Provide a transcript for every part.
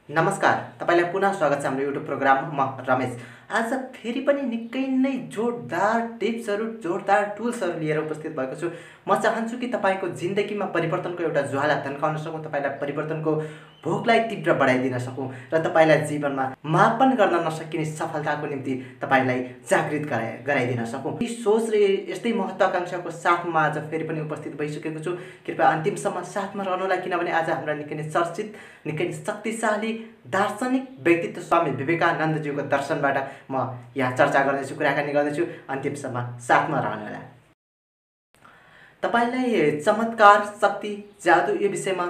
नमस्कार, तपाईलाई पुनः स्वागत छ हाम्रो युट्युब प्रोग्राममा। म रमेश आज फेरि पनि निकै नै जोरदार टिप्सहरू, जोरदार टुल्सहरू लिएर उपस्थित भएको छु। म चाहन्छु कि तपाईको जिन्दगीमा परिवर्तनको एउटा ज्वाला तन्काउन सकूँ, तपाईलाई परिवर्तनको भोकलाई तीव्र बढाइदिन सकूँ र तपाईलाई जीवनमा मापन गर्न नसकिने सफलताको निम्ति तपाईलाई जागृत गराइदिन सकूँ। यी सोच र यस्तै महत्त्वाकांक्षाको साथ म आज फेरि पनि उपस्थित भइसकेको छु। कृपया अन्तिमसम्म साथमा रहनुहोला, किनभने आज हाम्रा निकै नै चर्चित, निकै नै शक्तिशाली दार्शनिक व्यक्तित्व स्वामी विवेकानन्दज्यूको दर्शनबाट म यहाँ चर्चा गर्दैछु, कुराकानी गर्दैछु। अन्तिमसम्म साथमा रहनुहोला। तपाईलाई चमत्कार, शक्ति, जादु यो विषयमा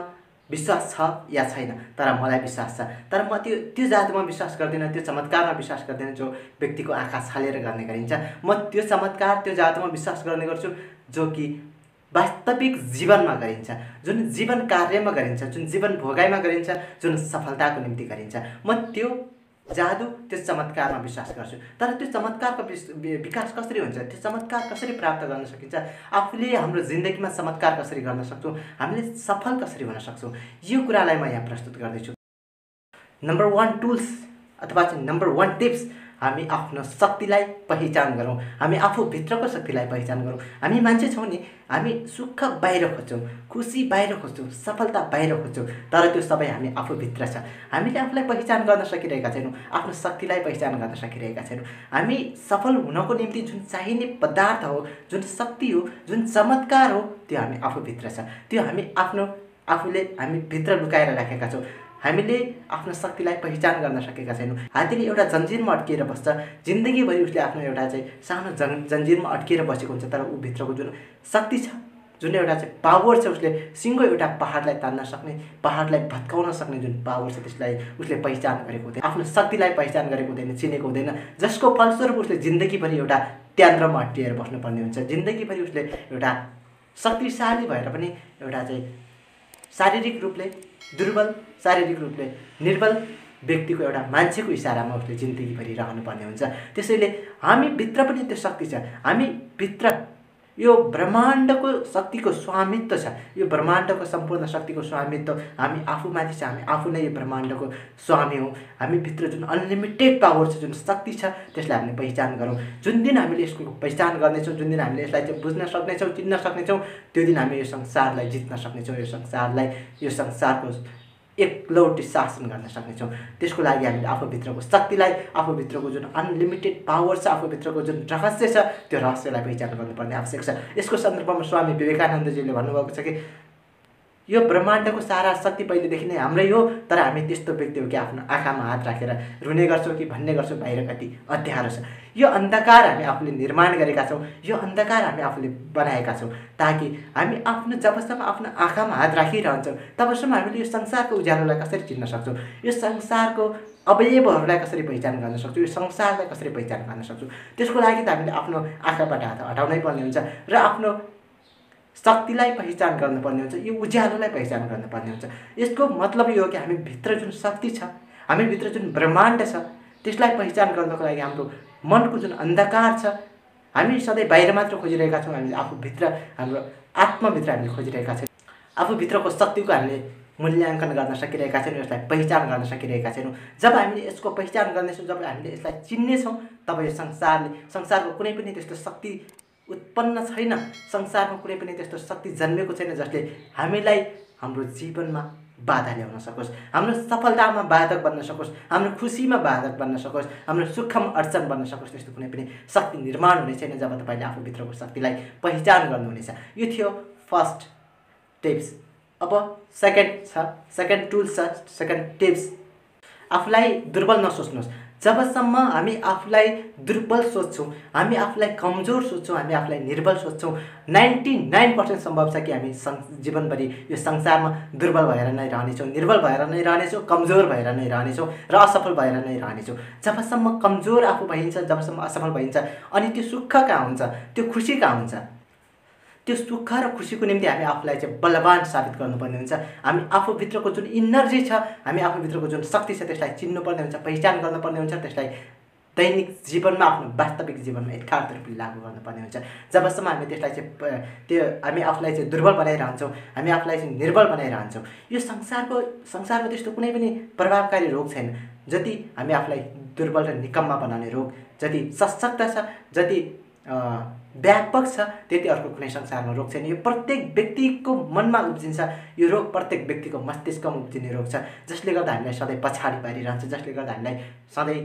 विश्वास छ या छैन? तर मलाई विश्वास छ। तर म त्यो जादुमा विश्वास गर्दिनँ, त्यो चमत्कारमा विश्वास गर्दिनँ जो व्यक्तिको आँखा छालेर गर्ने गरिन्छ। म त्यो चमत्कार, त्यो जादुमा विश्वास गर्ने गर्छु जो कि वास्तविक जीवनमा गरिन्छ, जुन जीवन कार्यमा गरिन्छ, जुन जीवन भोगाइमा गरिन्छ, जुन सफलताको निम्ति गरिन्छ। म त्यो जादु, त्यो चमत्कारमा विश्वास गर्छु। तर त्यो चमत्कारको विकास कसरी हुन्छ, त्यो चमत्कार कसरी प्राप्त गर्न सकिन्छ, आफूले हाम्रो जिन्दगीमा चमत्कार कसरी गर्न सक्छौँ, हामीले सफल कसरी हुन सक्छौँ, यो कुरालाई म यहाँ प्रस्तुत गर्दैछु। नम्बर 1 टुल्स अथवा चाहिँ नम्बर 1 टिप्स, हामी आफ्नो शक्तिलाई पहिचान गरौँ। हामी आफूभित्रको शक्तिलाई पहिचान गरौँ। हामी मान्छे छौँ नि, हामी सुख बाहिर खोज्छौँ, खुसी बाहिर खोज्छौँ, सफलता बाहिर खोज्छौँ, तर त्यो सबै हामी आफूभित्र छ। हामीले आफूलाई पहिचान गर्न सकिरहेका छैनौँ, आफ्नो शक्तिलाई पहिचान गर्न सकिरहेका छैनौँ। हामी सफल हुनको निम्ति जुन चाहिने पदार्थ हो, जुन शक्ति हो, जुन चमत्कार हो, त्यो हामी आफूभित्र छ। त्यो आफूले हामी भित्र लुकाएर राखेका छौँ। हामीले आफ्नो शक्तिलाई पहिचान गर्न सकेका छैनौँ। हात्तीले एउटा जन्जिरमा अड्किएर बस्छ, जिन्दगीभरि उसले आफ्नो एउटा चाहिँ सानो जन्जिरमा अड्किएर बसेको हुन्छ, तर ऊ भित्रको जुन शक्ति छ, जुन एउटा चाहिँ पावर छ, उसले सिङ्गो एउटा पहाडलाई तान्न सक्ने, पहाडलाई भत्काउन सक्ने जुन पावर छ, त्यसलाई उसले पहिचान गरेको हुँदैन, आफ्नो शक्तिलाई पहिचान गरेको हुँदैन, चिनेको हुँदैन, जसको फलस्वरूप उसले जिन्दगीभरि एउटा त्यान्द्रमा अड्किएर बस्नुपर्ने हुन्छ। जिन्दगीभरि उसले एउटा शक्तिशाली भएर पनि एउटा चाहिँ शारीरिक रूपले दुर्बल, शारीरिक रूपले निर्बल व्यक्तिको एउटा मान्छेको इसारामा उसले जिन्दगीभरि रहनुपर्ने हुन्छ। त्यसैले हामी भित्र पनि त्यो शक्ति छ। हामी भित्र यो ब्रह्माण्डको शक्तिको स्वामित्व छ। यो ब्रह्माण्डको सम्पूर्ण शक्तिको स्वामित्व हामी आफूमाथि छ। हामी आफू नै यो ब्रह्माण्डको स्वामी हौँ। हामी भित्र जुन अनलिमिटेड पावर छ, जुन शक्ति छ, त्यसलाई हामीले पहिचान गरौँ। जुन दिन हामीले यसको पहिचान गर्नेछौँ, जुन दिन हामीले यसलाई चाहिँ बुझ्न सक्नेछौँ, चिन्न सक्नेछौँ, त्यो दिन हामी यो संसारलाई जित्न सक्नेछौँ, यो संसारको एकलौटी शासन गर्न सक्नेछौँ। त्यसको लागि हामीले आफूभित्रको शक्तिलाई, आफूभित्रको जुन अनलिमिटेड पावर छ, आफूभित्रको जुन रहस्य छ, त्यो रहस्यलाई पहिचान गर्नुपर्ने आवश्यक छ। यसको सन्दर्भमा स्वामी विवेकानन्दजीले भन्नुभएको छ कि यो ब्रह्माण्डको सारा शक्ति पहिलेदेखि नै हाम्रै हो, तर हामी त्यस्तो व्यक्ति हो कि आफ्नो आँखामा हात राखेर रुने गर्छौँ कि भन्ने गर्छौँ बाहिर कति अँध्यारो छ। यो अन्धकार हामी आफूले निर्माण गरेका छौँ, यो अन्धकार हामी आफूले बनाएका छौँ, ताकि हामी जबसम्म आफ्नो आँखामा हात राखिरहन्छौँ तबसम्म हामीले यो संसारको उज्यालोलाई कसरी चिन्न सक्छौँ, यो संसारको अवयवहरूलाई कसरी पहिचान गर्न सक्छौँ, यो संसारलाई कसरी पहिचान गर्न सक्छौँ। त्यसको लागि त हामीले आफ्नो आँखाबाट हात हटाउनै पर्ने हुन्छ र आफ्नो शक्तिलाई पहिचान गर्नुपर्ने हुन्छ, यो उज्यालोलाई पहिचान गर्नुपर्ने हुन्छ। यसको मतलब यो हो कि हामी भित्र जुन शक्ति छ, हामी भित्र जुन ब्रह्माण्ड छ, त्यसलाई पहिचान गर्नको लागि हाम्रो मनको जुन अन्धकार छ, हामी सधैँ बाहिर मात्र खोजिरहेका छौँ, हामीले आफूभित्र, हाम्रो आत्माभित्र हामीले खोजिरहेका छौँ। आफूभित्रको शक्तिको हामीले मूल्याङ्कन गर्न सकिरहेका छैनौँ, यसलाई पहिचान गर्न सकिरहेका छैनौँ। जब हामीले यसको पहिचान गर्नेछौँ, जब हामीले यसलाई चिन्नेछौँ, तब यो संसारको कुनै पनि त्यस्तो शक्ति उत्पन्न छैन, संसारमा कुनै पनि त्यस्तो शक्ति जन्मेको छैन जसले हामीलाई हाम्रो जीवनमा बाधा ल्याउन सकोस्, हाम्रो सफलतामा बाधक बन्न सकोस्, हाम्रो खुसीमा बाधक बन्न सकोस्, हाम्रो सुखमा अडचन बन्न सकोस्। त्यस्तो कुनै पनि शक्ति निर्माण हुने छैन जब तपाईँले आफूभित्रको शक्तिलाई पहिचान गर्नुहुनेछ। यो थियो फर्स्ट टिप्स। अब सेकेन्ड टुल्स छ, सेकेन्ड टिप्स, आफूलाई दुर्बल नसोच्नुहोस्। जबसम्म हामी आफूलाई दुर्बल सोच्छौँ, हामी आफूलाई कमजोर सोच्छौँ, हामी आफूलाई निर्बल सोच्छौँ, 99% सम्भव छ कि हामी जीवनभरि यो संसारमा दुर्बल भएर नै रहनेछौँ, निर्बल भएर नै रहनेछौँ, कमजोर भएर नै रहनेछौँ र असफल भएर नै रहनेछौँ। जबसम्म कमजोर आफू भइन्छ, जबसम्म असफल भइन्छ, अनि त्यो सुख कहाँ हुन्छ, त्यो खुसी कहाँ हुन्छ? त्यो सुख र खुसीको निम्ति हामी आफूलाई चाहिँ बलवान साबित गर्नुपर्ने हुन्छ। हामी आफूभित्रको जुन इनर्जी छ, हामी आफूभित्रको जुन शक्ति छ, त्यसलाई चिन्नुपर्ने हुन्छ, पहिचान गर्नुपर्ने हुन्छ, त्यसलाई दैनिक जीवनमा आफ्नो वास्तविक जीवनमा यथार्थ रूपले लागू गर्नुपर्ने हुन्छ। जबसम्म हामी त्यसलाई चाहिँ हामी आफूलाई चाहिँ दुर्बल बनाइरहन्छौँ, हामी आफूलाई चाहिँ निर्बल बनाइरहन्छौँ। यो संसारमा त्यस्तो कुनै पनि प्रभावकारी रोग छैन जति हामी आफूलाई दुर्बल र निकम्मा बनाउने रोग। जति सशक्त छ, जति व्यापक छ, त्यति अर्को कुनै संसारमा रोग छैन। यो प्रत्येक व्यक्तिको मनमा उब्जिन्छ, यो रोग प्रत्येक व्यक्तिको मस्तिष्कमा उब्जिने रोग छ, जसले गर्दा हामीलाई सधैँ पछाडि पारिरहन्छ, जसले गर्दा हामीलाई सधैँ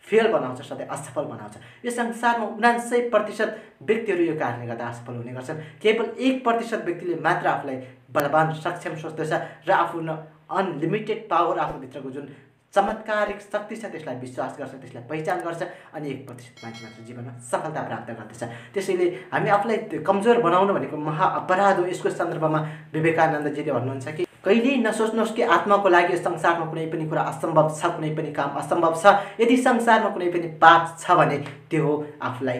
फेल बनाउँछ, सधैँ असफल बनाउँछ। यो संसारमा 99% व्यक्तिहरू यो कारणले गर्दा असफल हुने गर्छन्। केवल 1% व्यक्तिले मात्र आफूलाई बलवान सक्षम सोच्दछ र आफ्नो अनलिमिटेड पावर, आफूभित्रको जुन चमत्कारिक शक्ति छ त्यसलाई विश्वास गर्छ, त्यसलाई पहिचान गर्छ, अनि 1% मान्छे मात्र जीवनमा सफलता प्राप्त गर्दछ। त्यसैले हामी आफूलाई कमजोर बनाउनु भनेको महाअपराध हो। यसको सन्दर्भमा विवेकानन्दजीले भन्नुहुन्छ कि कहिल्यै नसोच्नुहोस् कि आत्माको लागि यो संसारमा कुनै पनि कुरा असम्भव छ, कुनै पनि काम असम्भव छ। यदि संसारमा कुनै पनि पाप छ भने त्यो हो आफूलाई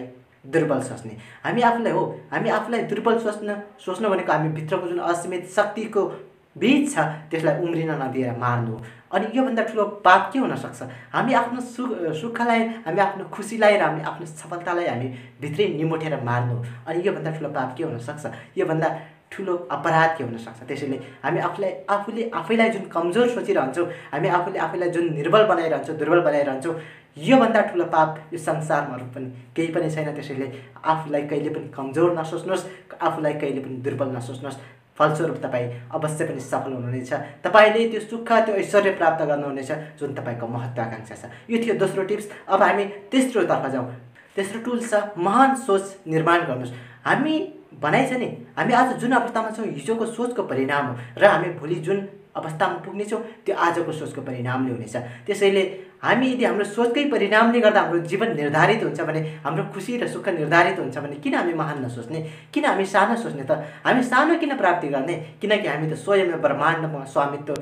दुर्बल सोच्ने। हामी आफूलाई दुर्बल सोच्नु भनेको हामी भित्रको जुन असीमित शक्तिको बीज छ त्यसलाई उम्रिन नदिएर मार्नु हो। अनि योभन्दा ठुलो पाप के हुन सक्छ? हामी आफ्नो सुखलाई, हामी आफ्नो खुसीलाई र हामी आफ्नो सफलतालाई हामी भित्रै निमोठेर मार्नु हो। अनि योभन्दा ठुलो पाप के हुन सक्छ? योभन्दा ठुलो अपराध के हुन सक्छ? त्यसैले हामी आफैलाई जुन कमजोर सोचिरहन्छौँ, हामी आफैलाई जुन निर्बल बनाइरहन्छौँ, दुर्बल बनाइरहन्छौँ, योभन्दा ठुलो पाप यो संसारमा पनि केही पनि छैन। त्यसैले आफूलाई कहिले पनि कमजोर नसोच्नुहोस्, आफूलाई कहिले पनि दुर्बल नसोच्नुहोस्। फलस्वरूप तपाईँ अवश्य पनि सफल हुनुहुनेछ। तपाईँले त्यो सुख, त्यो ऐश्वर्य प्राप्त गर्नुहुनेछ जुन तपाईँको महत्त्वाकांक्षा छ। यो थियो दोस्रो टिप्स। अब हामी तेस्रोतर्फ जाउँ। तेस्रो टुल छ महान सोच निर्माण गर्नुहोस्। हामी भनाइ छ नि, हामी आज जुन अवस्थामा छौँ हिजोको सोचको परिणाम हो, र हामी भोलि जुन अवस्थामा पुग्नेछौँ त्यो आजको सोचको परिणामले हुनेछ। त्यसैले हामी यदि हाम्रो सोचकै परिणामले गर्दा हाम्रो जीवन निर्धारित हुन्छ भने, हाम्रो खुसी र सुख निर्धारित हुन्छ भने किन हामी महान नसोच्ने, किन हामी सानो सोच्ने त? हामी सानो किन प्राप्ति गर्ने? किनकि हामी त स्वयं ब्रह्माण्डमा स्वामित्व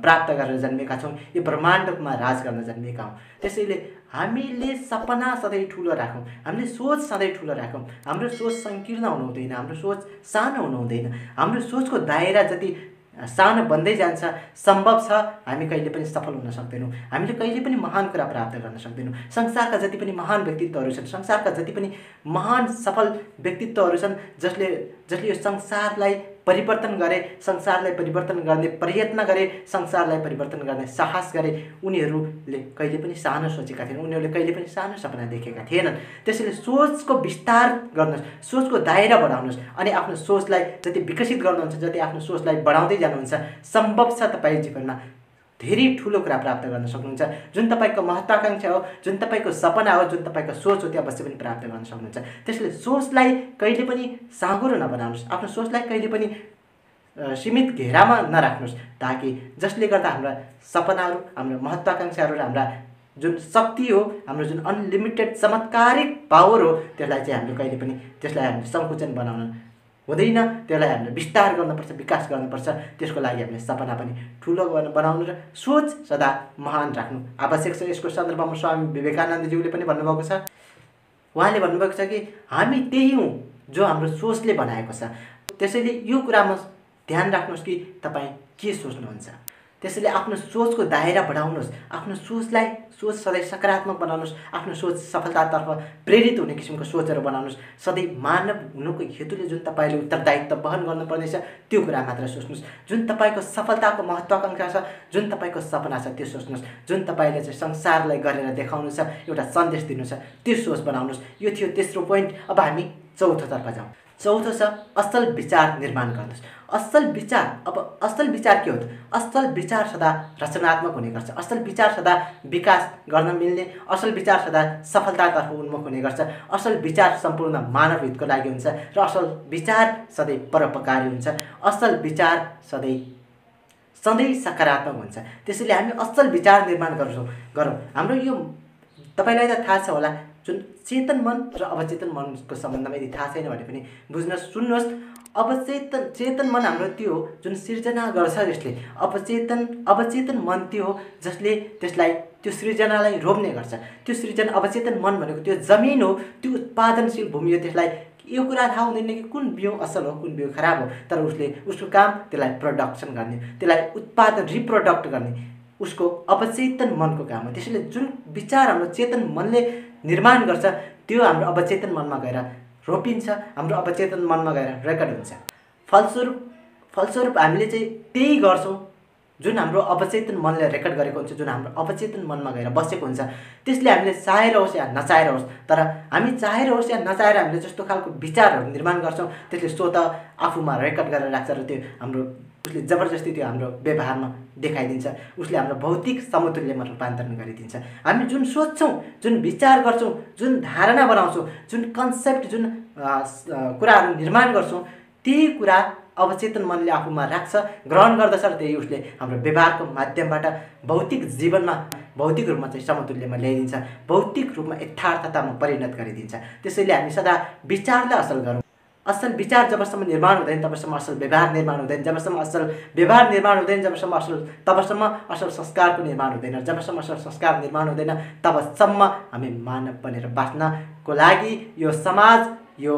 प्राप्त गरेर जन्मेका छौँ, यो ब्रह्माण्डमा राज गर्न जन्मेका हौँ। त्यसैले हामीले सपना सधैँ ठुलो राखौँ, हामीले सोच सधैँ ठुलो राखौँ। हाम्रो सोच सङ्कीर्ण हुनु हुँदैन, हाम्रो सोच सानो हुनु हुँदैन। हाम्रो सोचको दायरा जति सानो बन्दै जान्छ, सम्भव छ हामी कहिले पनि सफल हुन सक्दैनौँ, हामीले कहिले पनि महान कुरा प्राप्त गर्न सक्दैनौँ। संसारका जति पनि महान व्यक्तित्वहरू छन्, संसारका जति पनि महान सफल व्यक्तित्वहरू छन्, जसले यो संसारलाई परिवर्तन गरे, संसारलाई परिवर्तन गर्ने प्रयत्न गरे, संसारलाई परिवर्तन गर्ने साहस गरे, उनीहरूले कहिले पनि सानो सोचेका थिएनन्, उनीहरूले कहिले पनि सानो सपना देखेका थिएनन्। त्यसैले सोचको विस्तार गर्नुहोस्, सोचको दायरा बढाउनुहोस्, अनि आफ्नो सोचलाई जति विकसित गर्नुहुन्छ, जति आफ्नो सोचलाई बढाउँदै जानुहुन्छ, सम्भव छ तपाईँ जीवनमा धेरै ठुलो कुरा प्राप्त गर्न सक्नुहुन्छ। जुन तपाईँको महत्त्वाकांक्षा हो, जुन तपाईँको सपना हो, जुन तपाईँको सोच हो, त्यो अवश्य पनि प्राप्त गर्न सक्नुहुन्छ। त्यसैले सोचलाई कहिले पनि साँघुरो नबनाउनुहोस्, आफ्नो सोचलाई कहिले पनि सीमित घेरामा नराख्नुहोस्, ताकि जसले गर्दा हाम्रा सपनाहरू, हाम्रो महत्त्वाकांक्षाहरू र हाम्रा जुन शक्ति हो, हाम्रो जुन अनलिमिटेड चमत्कारिक पावर हो, त्यसलाई चाहिँ हामीले कहिले पनि त्यसलाई हामीले सङ्कुचन बनाउन हुँदैन। त्यसलाई हामीले विस्तार गर्नुपर्छ, विकास गर्नुपर्छ। त्यसको लागि हामीले सपना पनि ठुलो बनाउनु र सोच सदा महान राख्नु आवश्यक छ। यसको सन्दर्भमा स्वामी विवेकानन्दज्यूले पनि भन्नुभएको छ। उहाँले भन्नुभएको छ कि हामी त्यही हौँ जो हाम्रो सोचले बनाएको छ। त्यसैले यो कुरामा ध्यान राख्नुहोस् कि तपाईँ के सोच्नुहुन्छ। त्यसैले आफ्नो सोचको दायरा बढाउनुहोस्, आफ्नो सोच सधैँ सकारात्मक बनाउनुहोस्, आफ्नो सोच सफलतातर्फ प्रेरित हुने किसिमको सोचहरू बनाउनुहोस्। सधैँ मानव हुनुको हेतुले जुन तपाईँले उत्तरदायित्व वहन गर्नुपर्नेछ त्यो कुरा मात्र सोच्नुहोस्। जुन तपाईँको सफलताको महत्त्वाकांक्षा छ, जुन तपाईँको सपना छ त्यो सोच्नुहोस्। जुन तपाईँले चाहिँ संसारलाई गरेर देखाउनु छ, एउटा सन्देश दिनु छ, त्यो सोच बनाउनुहोस्। यो थियो तेस्रो पोइन्ट। अब हामी चौथोतर्फ जाउँ। चौथो छ असल विचार निर्माण गर्नुहोस्। असल विचार के हो त? असल विचार सदा रचनात्मक हुने गर्छ, असल विचार सदा विकास गर्न मिल्ने, असल विचार सदा सफलतातर्फ उन्मुख हुने गर्छ, असल विचार सम्पूर्ण मानव हितको लागि हुन्छ र असल विचार सधैँ परोपकारी हुन्छ, असल विचार सधैँ सकारात्मक हुन्छ। त्यसैले हामी असल विचार निर्माण गरौँ। हाम्रो यो तपाईँलाई त थाहा छ होला, जुन चेतन मन र अवचेतन मनको सम्बन्धमा यदि थाहा छैन भने पनि बुझ्नुहोस्, सुन्नुहोस्। चेतन मन हाम्रो त्यो हो जुन सिर्जना गर्छ, जसले अवचेतन मन त्यो हो जसले त्यो सृजनालाई रोप्ने गर्छ। त्यो सृजना अवचेतन मन भनेको त्यो जमिन हो, त्यो उत्पादनशील भूमि हो। त्यसलाई यो कुरा थाहा हुँदैन कि कुन बिउ असल हो, कुन बिउ खराब हो, तर उसको काम त्यसलाई प्रोडक्सन गर्ने, त्यसलाई रिप्रोडक्ट गर्ने, उसको अवचेतन मनको काम हो। त्यसैले जुन विचार हाम्रो चेतन मनले निर्माण गर्छ त्यो हाम्रो अवचेतन मनमा गएर रोपिन्छ, हाम्रो अवचेतन मनमा गएर रेकर्ड हुन्छ। फलस्वरूप हामीले चाहिँ त्यही गर्छौँ जुन हाम्रो अवचेतन मनले रेकर्ड गरेको हुन्छ, जुन हाम्रो अवचेतन मनमा गएर बसेको हुन्छ। त्यसले हामीले चाहेर होस् या नचाहेर होस्, तर हामी चाहेर होस् या नचाहेर हामीले जस्तो खालको विचारहरू निर्माण गर्छौँ त्यसले स्वत आफूमा रेकर्ड गरेर राख्छ र त्यो हाम्रो उसले जबरजस्ती त्यो हाम्रो व्यवहारमा देखाइदिन्छ, उसले हाम्रो भौतिक समतुल्यमा रूपान्तरण गरिदिन्छ। हामी जुन सोच्छौँ, जुन विचार गर्छौँ, जुन धारणा बनाउँछौँ, जुन कन्सेप्ट, जुन कुराहरू निर्माण गर्छौँ त्यही कुरा अवचेतन मनले आफूमा राख्छ, ग्रहण गर्दछ र त्यही उसले हाम्रो व्यवहारको माध्यमबाट भौतिक जीवनमा भौतिक रूपमा चाहिँ समतुल्यमा ल्याइदिन्छ, भौतिक रूपमा यथार्थतामा परिणत गरिदिन्छ। त्यसैले हामी सदा विचारलाई असल गरौँ। असल विचार जबसम्म निर्माण हुँदैन तबसम्म असल व्यवहार निर्माण हुँदैन, जबसम्म असल व्यवहार निर्माण हुँदैन तबसम्म असल संस्कारको निर्माण हुँदैन, जबसम्म असल संस्कार निर्माण हुँदैन तबसम्म हामी मानव बनेर बाँच्नको लागि यो समाज, यो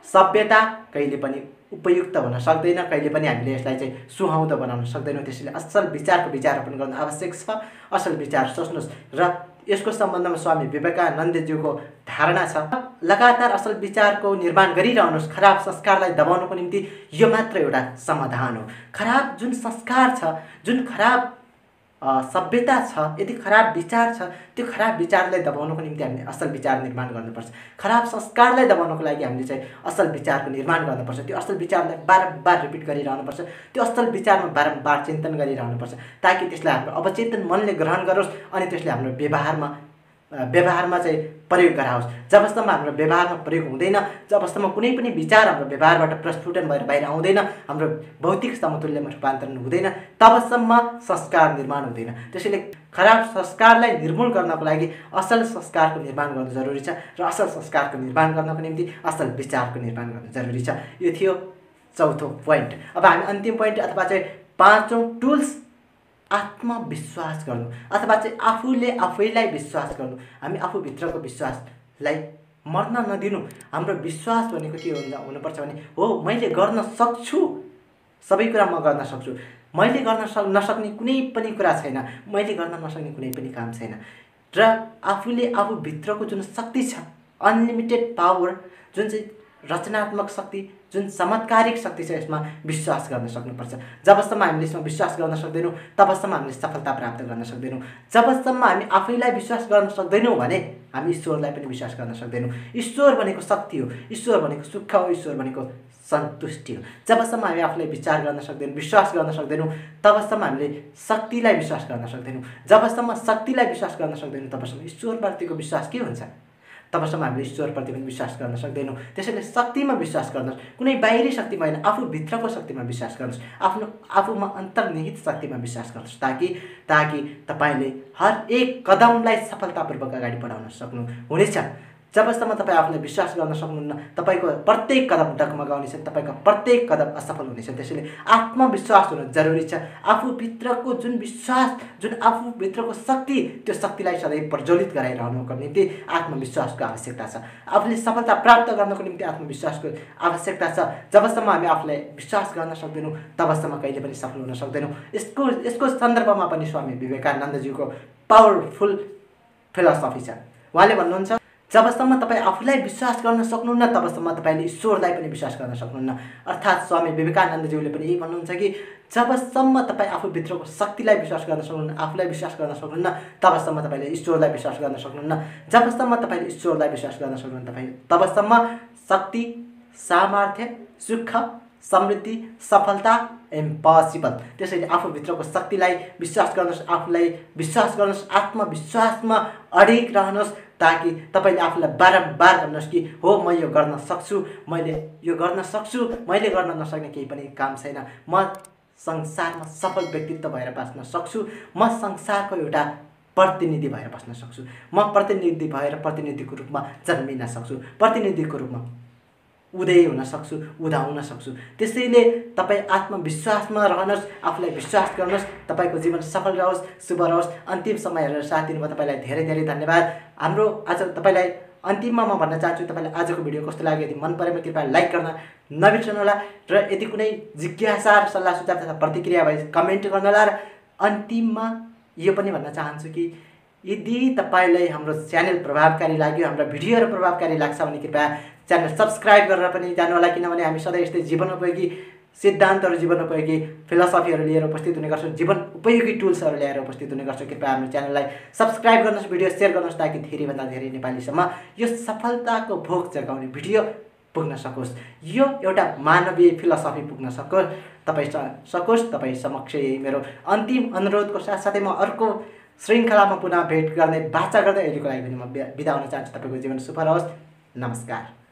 सभ्यता कहिले पनि उपयुक्त हुन सक्दैन, कहिले पनि हामीले यसलाई चाहिँ सुहाउँदो बनाउन सक्दैनौँ। त्यसैले असल विचारको विचारोपण गर्न आवश्यक छ। असल विचार सोच्नुहोस् र यसको सम्बन्धमा स्वामी विवेकानन्दज्यूको धारणा छ, लगातार असल विचारको निर्माण गरिरहनुहोस्, खराब संस्कारलाई दबाउनको निम्ति यो मात्र एउटा समाधान हो। खराब जुन संस्कार छ, जुन खराब सभ्यता छ, यदि खराब विचार छ त्यो खराब विचारलाई दबाउनको निम्ति हामीले असल विचार निर्माण गर्नुपर्छ। खराब संस्कारलाई दबाउनको लागि हामीले चाहिँ असल विचारको निर्माण गर्नुपर्छ। त्यो असल विचारलाई बारम्बार रिपिट गरिरहनुपर्छ, त्यो असल विचारमा बारम्बार चिन्तन गरिरहनुपर्छ ताकि त्यसलाई हाम्रो अवचेतन मनले ग्रहण गरोस् अनि त्यसले हाम्रो व्यवहारमा चाहिँ प्रयोग गराओस्। जबसम्म हाम्रो व्यवहारमा प्रयोग हुँदैन, जबसम्म कुनै पनि विचार हाम्रो व्यवहारबाट प्रस्फुटन भएर बाहिर आउँदैन, हाम्रो भौतिक समतुल्यमा रूपान्तरण हुँदैन, तबसम्म संस्कार निर्माण हुँदैन। त्यसैले खराब संस्कारलाई निर्मूल गर्नको लागि असल संस्कारको निर्माण गर्नु जरुरी छ र असल संस्कारको निर्माण गर्नको निम्ति असल विचारको निर्माण गर्नु जरुरी छ। यो थियो चौथो पोइन्ट। अब हामी अन्तिम पोइन्ट अथवा चाहिँ पाँचौं टुल्स, आत्मविश्वास गर्नु अथवा चाहिँ आफूले आफैलाई विश्वास गर्नु। हामी आफूभित्रको विश्वासलाई मर्न नदिनु। हाम्रो विश्वास भनेको के हुनुपर्छ भने हो मैले गर्न सक्छु, सबै कुरा म गर्न सक्छु, मैले गर्न नसक्ने कुनै पनि कुरा छैन, मैले गर्न नसक्ने कुनै पनि काम छैन। र आफूले आफूभित्रको जुन शक्ति छ, अनलिमिटेड पावर, जुन चाहिँ रचनात्मक शक्ति, जुन चमत्कारिक शक्ति छ, यसमा विश्वास गर्न सक्नुपर्छ। जबसम्म हामीले यसमा विश्वास गर्न सक्दैनौँ तबसम्म हामीले सफलता प्राप्त गर्न सक्दैनौँ। जबसम्म हामी आफैलाई विश्वास गर्न सक्दैनौँ भने हामी ईश्वरलाई पनि विश्वास गर्न सक्दैनौँ। ईश्वर भनेको शक्ति हो, ईश्वर भनेको सुख हो, ईश्वर भनेको सन्तुष्टि हो। जबसम्म हामी आफूलाई विचार गर्न सक्दैनौँ, विश्वास गर्न सक्दैनौँ तबसम्म हामीले शक्तिलाई विश्वास गर्न सक्दैनौँ। जबसम्म शक्तिलाई विश्वास गर्न सक्दैनौँ तबसम्म ईश्वरप्रतिको विश्वास के हुन्छ, तबसम्म हामीले ईश्वरप्रति पनि विश्वास गर्न सक्दैनौँ। त्यसैले शक्तिमा विश्वास गर्नुहोस्, कुनै बाहिरी शक्तिमा होइन, आफूभित्रको शक्तिमा विश्वास गर्नुहोस्, आफूमा अन्तर्निहित शक्तिमा विश्वास गर्नुहोस् ताकि तपाईँले हर एक कदमलाई सफलतापूर्वक अगाडि बढाउन सक्नुहुनेछ। जबसम्म तपाईँ आफूलाई विश्वास गर्न सक्नुहुन्न तपाईँको प्रत्येक कदम डगमगाउनेछ, तपाईँको प्रत्येक कदम असफल हुनेछ। त्यसैले आत्मविश्वास हुनु जरुरी छ। आफूभित्रको जुन विश्वास, जुन आफूभित्रको शक्ति, त्यो शक्तिलाई सधैँ प्रज्वलित गराइरहनुको निम्ति आत्मविश्वासको आवश्यकता छ। आफूले सफलता प्राप्त गर्नको निम्ति आत्मविश्वासको आवश्यकता छ। जबसम्म हामी आफूलाई विश्वास गर्न सक्दैनौँ तबसम्म कहिले पनि सफल हुन सक्दैनौँ। यसको सन्दर्भमा पनि स्वामी विवेकानन्दज्यूको पावरफुल फिलोसफी छ। उहाँले भन्नुहुन्छ जबसम्म तपाईँ आफूलाई विश्वास गर्न सक्नुहुन्न तबसम्म तपाईँले ईश्वरलाई पनि विश्वास गर्न सक्नुहुन्न। अर्थात् स्वामी विवेकानन्दज्यूले पनि यही भन्नुहुन्छ कि जबसम्म तपाईँ आफूभित्रको शक्तिलाई विश्वास गर्न सक्नुहुन्न, आफूलाई विश्वास गर्न सक्नुहुन्न तबसम्म तपाईँले ईश्वरलाई विश्वास गर्न सक्नुहुन्न। जबसम्म तपाईँले ईश्वरलाई विश्वास गर्न सक्नुहुन्न तबसम्म शक्ति, सामर्थ्य, सुख, समृद्धि, सफलता इम्पोसिबल। त्यसैले आफूभित्रको शक्तिलाई विश्वास गर्नुहोस्, आफूलाई विश्वास गर्नुहोस्, आत्मविश्वासमा अडिग रहनुहोस् ताकि तपाईँले आफूलाई बारम्बार भन्नुहोस् कि हो म यो गर्न सक्छु, मैले यो गर्न सक्छु, मैले गर्न नसक्ने केही पनि काम छैन, म संसारमा सफल व्यक्तित्व भएर बाँच्न सक्छु, म संसारको एउटा प्रतिनिधि भएर बस्न सक्छु, म प्रतिनिधि भएर प्रतिनिधिको रूपमा जन्मिन सक्छु, प्रतिनिधिको रूपमा उदय हुन सक्छु, उदाउन सक्छु। त्यसैले तपाईँ आत्मविश्वासमा रहनुहोस्, आफूलाई विश्वास गर्नुहोस्, तपाईँको जीवन सफल रहोस्, शुभ रहोस्। अन्तिम समय हेरेर साथ दिनुभयो तपाईँलाई धेरै धेरै धन्यवाद। हाम्रो आज तपाईँलाई अन्तिममा म भन्न चाहन्छु तपाईँलाई आजको भिडियो कस्तो लाग्यो, यदि मन परेमा कृपया लाइक गर्न नबिर्सनुहोला र यदि कुनै जिज्ञासा, सल्लाह सुझाव तथा प्रतिक्रिया भए कमेन्ट गर्नुहोला र अन्तिममा यो पनि भन्न चाहन्छु कि यदि तपाईलाई हाम्रो च्यानल प्रभावकारी लाग्यो, हाम्रा भिडियोहरू प्रभावकारी लाग्छ भने कृपया च्यानल सब्स्क्राइब गरेर पनि जानुहोला, किनभने हामी सधैँ यस्तै जीवनोपयोगी सिद्धान्तहरू, जीवनोपयोगी फिलोसफीहरू लिएर उपस्थित हुने गर्छौँ, जीवन उपयोगी टुल्सहरू ल्याएर उपस्थित हुने गर्छौँ। कृपया हाम्रो च्यानललाई सब्स्क्राइब गर्नुहोस्, भिडियो सेयर गर्नुहोस्, ताकि धेरैभन्दा धेरै नेपालीसम्म यो सफलताको भोग जगाउने भिडियो पुग्न सकोस्, यो एउटा मानवीय फिलोसफी पुग्न सकोस्। तपाईँ समक्ष यही मेरो अन्तिम अनुरोधको साथसाथै म अर्को श्रृङ्खलामा पुनः भेट गर्ने बाचा गर्दै अहिलेको लागि पनि म बिदा हुन चाहन्छु। तपाईँको जीवन सुफल होस्। नमस्कार।